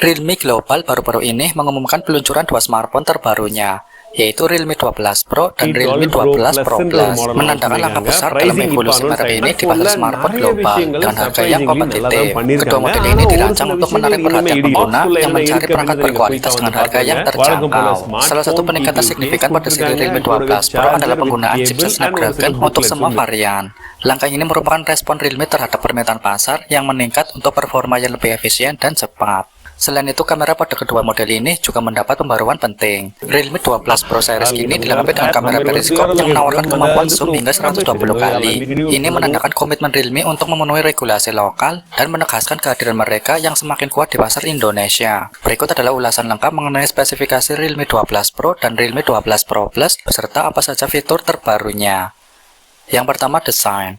Realme Global baru-baru ini mengumumkan peluncuran dua smartphone terbarunya, yaitu Realme 12 Pro dan Realme 12 Pro Plus, menandakan langkah besar dalam evolusi merek ini di pasar smartphone global dengan harga yang kompetitif. Kedua model ini dirancang untuk menarik perhatian pengguna yang mencari perangkat berkualitas dengan harga yang terjangkau. Salah satu peningkatan signifikan pada seri Realme 12 Pro adalah penggunaan chipset Snapdragon untuk semua varian. Langkah ini merupakan respon Realme terhadap permintaan pasar yang meningkat untuk performa yang lebih efisien dan cepat. Selain itu, kamera pada kedua model ini juga mendapat pembaruan penting. Realme 12 Pro series kini dilengkapi dengan kamera periskop yang menawarkan kemampuan zoom hingga 120 kali. Ini menandakan komitmen Realme untuk memenuhi regulasi lokal dan menegaskan kehadiran mereka yang semakin kuat di pasar Indonesia. Berikut adalah ulasan lengkap mengenai spesifikasi Realme 12 Pro dan Realme 12 Pro Plus beserta apa saja fitur terbarunya. Yang pertama, desain.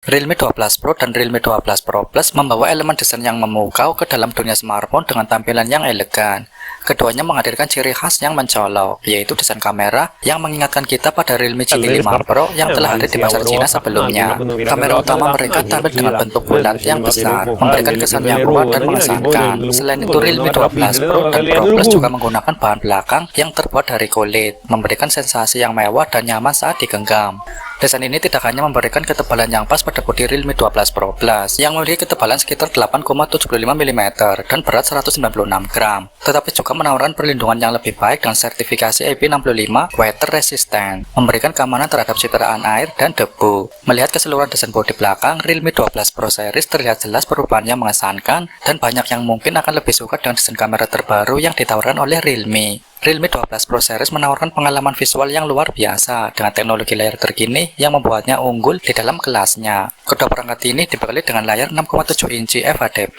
Realme 12 Pro dan Realme 12 Pro Plus membawa elemen desain yang memukau ke dalam dunia smartphone dengan tampilan yang elegan. Keduanya menghadirkan ciri khas yang mencolok, yaitu desain kamera yang mengingatkan kita pada Realme GT5 Pro yang telah hadir di pasar Cina sebelumnya. Kamera utama mereka tampil dengan bentuk bulat yang besar, memberikan kesan yang kuat dan mengesankan. Selain itu, Realme 12 Pro dan Pro Plus juga menggunakan bahan belakang yang terbuat dari kulit, memberikan sensasi yang mewah dan nyaman saat digenggam. Desain ini tidak hanya memberikan ketebalan yang pas pada bodi Realme 12 Pro Plus yang memiliki ketebalan sekitar 8,75 mm dan berat 196 gram, tetapi juga menawarkan perlindungan yang lebih baik dengan sertifikasi IP65 water resistant, memberikan keamanan terhadap citraan air dan debu. Melihat keseluruhan desain bodi belakang, Realme 12 Pro series terlihat jelas perubahan yang mengesankan dan banyak yang mungkin akan lebih suka dengan desain kamera terbaru yang ditawarkan oleh Realme. Realme 12 Pro series menawarkan pengalaman visual yang luar biasa dengan teknologi layar terkini yang membuatnya unggul di dalam kelasnya. Kedua perangkat ini dibekali dengan layar 6,7 inci FHD+,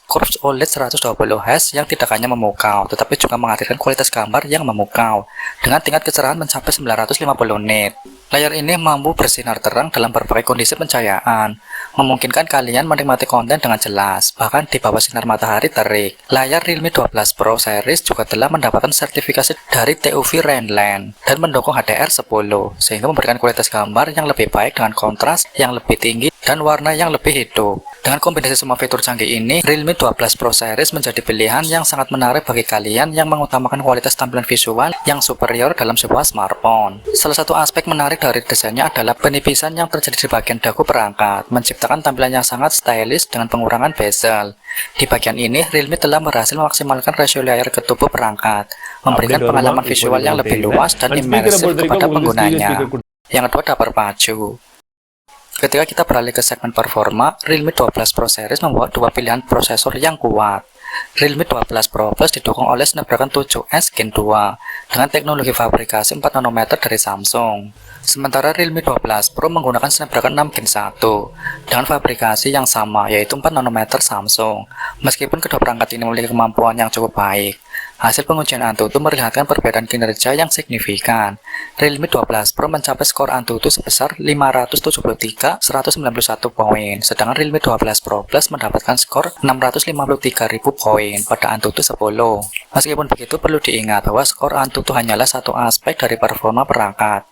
Curves OLED 120Hz yang tidak hanya memukau, tetapi juga menghadirkan kualitas gambar yang memukau dengan tingkat kecerahan mencapai 950 nit. Layar ini mampu bersinar terang dalam berbagai kondisi pencahayaan, memungkinkan kalian menikmati konten dengan jelas, bahkan di bawah sinar matahari terik. Layar Realme 12 Pro series juga telah mendapatkan sertifikasi dari TÜV Rheinland dan mendukung HDR10, sehingga memberikan kualitas gambar yang lebih baik dengan kontras yang lebih tinggi dan warna yang lebih hidup. Dengan kombinasi semua fitur canggih ini, Realme 12 Pro series menjadi pilihan yang sangat menarik bagi kalian yang mengutamakan kualitas tampilan visual yang superior dalam sebuah smartphone. Salah satu aspek menarik dari desainnya adalah penipisan yang terjadi di bagian dagu perangkat, menciptakan tampilan yang sangat stylish dengan pengurangan bezel. Di bagian ini, Realme telah berhasil memaksimalkan rasio layar ke tubuh perangkat, memberikan pengalaman visual yang lebih luas dan imersif kepada penggunanya. Yang kedua, dapur pacu. Ketika kita beralih ke segmen performa, Realme 12 Pro series membawa dua pilihan prosesor yang kuat. Realme 12 Pro Plus didukung oleh Snapdragon 7S Gen 2 dengan teknologi fabrikasi 4 nanometer dari Samsung. Sementara Realme 12 Pro menggunakan Snapdragon 6 Gen 1 dengan fabrikasi yang sama, yaitu 4 nanometer Samsung. Meskipun kedua perangkat ini memiliki kemampuan yang cukup baik, hasil pengujian Antutu memperlihatkan perbedaan kinerja yang signifikan. Realme 12 Pro mencapai skor Antutu sebesar 573.191 poin, sedangkan Realme 12 Pro Plus mendapatkan skor 653.000 poin pada Antutu 10. Meskipun begitu, perlu diingat bahwa skor Antutu hanyalah satu aspek dari performa perangkat,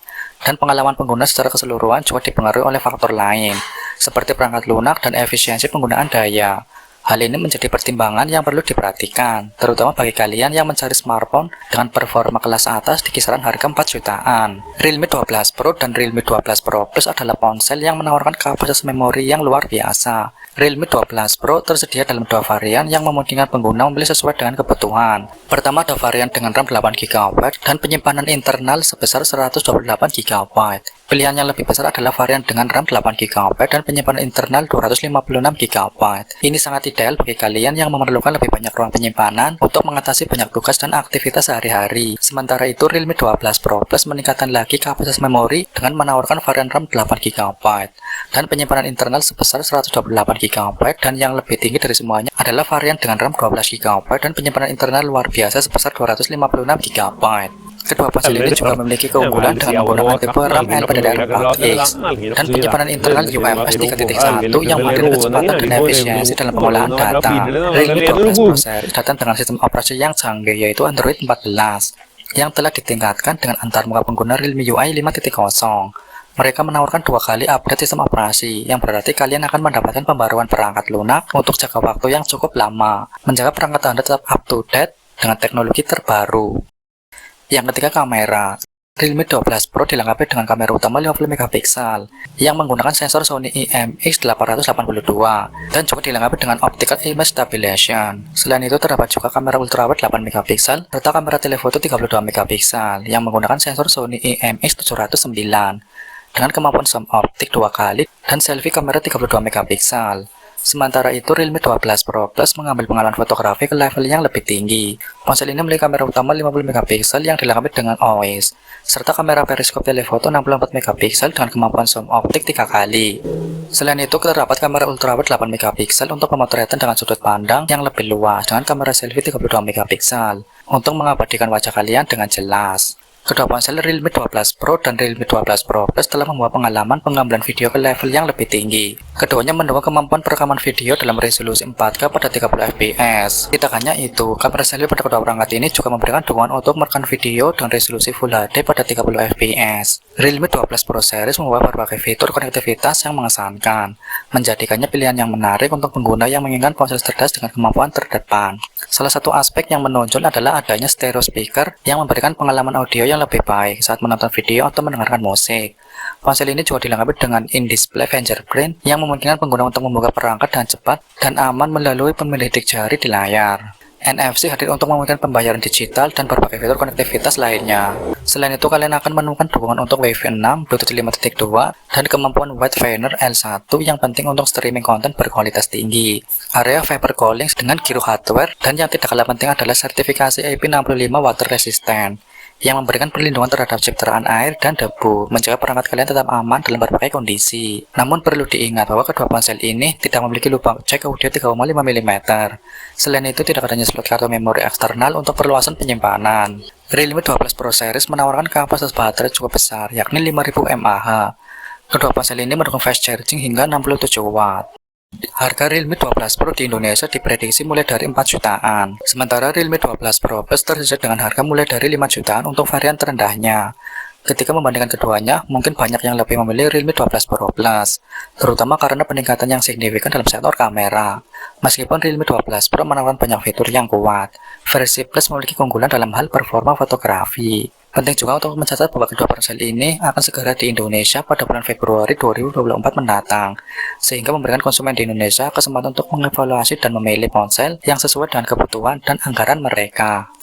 dan pengalaman pengguna secara keseluruhan juga dipengaruhi oleh faktor lain, seperti perangkat lunak dan efisiensi penggunaan daya. Hal ini menjadi pertimbangan yang perlu diperhatikan, terutama bagi kalian yang mencari smartphone dengan performa kelas atas di kisaran harga 4 jutaan. Realme 12 Pro dan Realme 12 Pro Plus adalah ponsel yang menawarkan kapasitas memori yang luar biasa. Realme 12 Pro tersedia dalam dua varian yang memungkinkan pengguna membeli sesuai dengan kebutuhan. Pertama, ada varian dengan RAM 8GB dan penyimpanan internal sebesar 128GB. Pilihan yang lebih besar adalah varian dengan RAM 8GB dan penyimpanan internal 256GB. Ini sangat ideal bagi kalian yang memerlukan lebih banyak ruang penyimpanan untuk mengatasi banyak tugas dan aktivitas sehari-hari. Sementara itu, Realme 12 Pro Plus meningkatkan lagi kapasitas memori dengan menawarkan varian RAM 8GB dan penyimpanan internal sebesar 128GB, dan yang lebih tinggi dari semuanya adalah varian dengan RAM 12GB dan penyimpanan internal luar biasa sebesar 256GB. Kedua ponsel ini juga memiliki keunggulan dengan menggunakan tipe RAM LPDDR4X dan penyimpanan internal UFS 3.1 yang menghadirkan kecepatan dan efisiensi dalam pengolahan data. Realme 12 Pro series datang dengan sistem operasi yang canggih, yaitu Android 14, yang telah ditingkatkan dengan antarmuka pengguna Realme UI 5.0. Mereka menawarkan 2 kali update sistem operasi, yang berarti kalian akan mendapatkan pembaruan perangkat lunak untuk jangka waktu yang cukup lama, menjaga perangkat Anda tetap up to date dengan teknologi terbaru. Yang ketiga, kamera. Realme 12 Pro dilengkapi dengan kamera utama 50 megapiksel yang menggunakan sensor Sony IMX882 dan juga dilengkapi dengan optical image stabilization. Selain itu terdapat juga kamera ultrawide 8 megapiksel serta kamera telefoto 32 megapiksel yang menggunakan sensor Sony IMX709 dengan kemampuan zoom optik 2 kali dan selfie kamera 32 megapiksel. Sementara itu, Realme 12 Pro Plus mengambil pengalaman fotografi ke level yang lebih tinggi. Ponsel ini memiliki kamera utama 50 megapiksel yang dilengkapi dengan OIS, serta kamera periskop telefoto 64 megapiksel dengan kemampuan zoom optik 3 kali. Selain itu, terdapat kamera ultrawide 8 megapiksel untuk pemotretan dengan sudut pandang yang lebih luas dengan kamera selfie 32 megapiksel untuk mengabadikan wajah kalian dengan jelas. Kedua ponsel Realme 12 Pro dan Realme 12 Pro Plus telah membawa pengalaman pengambilan video ke level yang lebih tinggi. Keduanya mendukung kemampuan perekaman video dalam resolusi 4K pada 30 fps. Tidak hanya itu, kamera selfie pada kedua perangkat ini juga memberikan dukungan untuk merekam video dengan resolusi Full HD pada 30 fps. Realme 12 Pro Series membawa berbagai fitur konektivitas yang mengesankan, menjadikannya pilihan yang menarik untuk pengguna yang menginginkan ponsel cerdas dengan kemampuan terdepan. Salah satu aspek yang menonjol adalah adanya stereo speaker yang memberikan pengalaman audio yang lebih baik saat menonton video atau mendengarkan musik. Ponsel ini juga dilengkapi dengan in-display fingerprint yang memungkinkan pengguna untuk membuka perangkat dengan cepat dan aman melalui pemilidik jari di layar. NFC hadir untuk memungkinkan pembayaran digital dan berbagai fitur konektivitas lainnya. Selain itu, kalian akan menemukan dukungan untuk Wi-Fi 6, Bluetooth 5.2, dan kemampuan Wideviewer L1 yang penting untuk streaming konten berkualitas tinggi. Area Fiber Calling dengan Giro hardware, dan yang tidak kalah penting adalah sertifikasi IP65 water resistant yang memberikan perlindungan terhadap cipratan air dan debu, menjaga perangkat kalian tetap aman dalam berbagai kondisi. Namun perlu diingat bahwa kedua ponsel ini tidak memiliki lubang jack audio 3,5 mm. Selain itu, tidak adanya slot kartu memori eksternal untuk perluasan penyimpanan. Realme 12 Pro Series menawarkan kapasitas baterai cukup besar, yakni 5000 mAh. Kedua ponsel ini mendukung fast charging hingga 67 watt. Harga Realme 12 Pro di Indonesia diprediksi mulai dari 4 jutaan. Sementara Realme 12 Pro Plus tersedia dengan harga mulai dari 5 jutaan untuk varian terendahnya. Ketika membandingkan keduanya, mungkin banyak yang lebih memilih Realme 12 Pro Plus, terutama karena peningkatan yang signifikan dalam sektor kamera. Meskipun Realme 12 Pro menawarkan banyak fitur yang kuat, versi Plus memiliki keunggulan dalam hal performa fotografi. Penting juga untuk mencatat bahwa kedua ponsel ini akan segera di Indonesia pada bulan Februari 2024 mendatang, sehingga memberikan konsumen di Indonesia kesempatan untuk mengevaluasi dan memilih ponsel yang sesuai dengan kebutuhan dan anggaran mereka.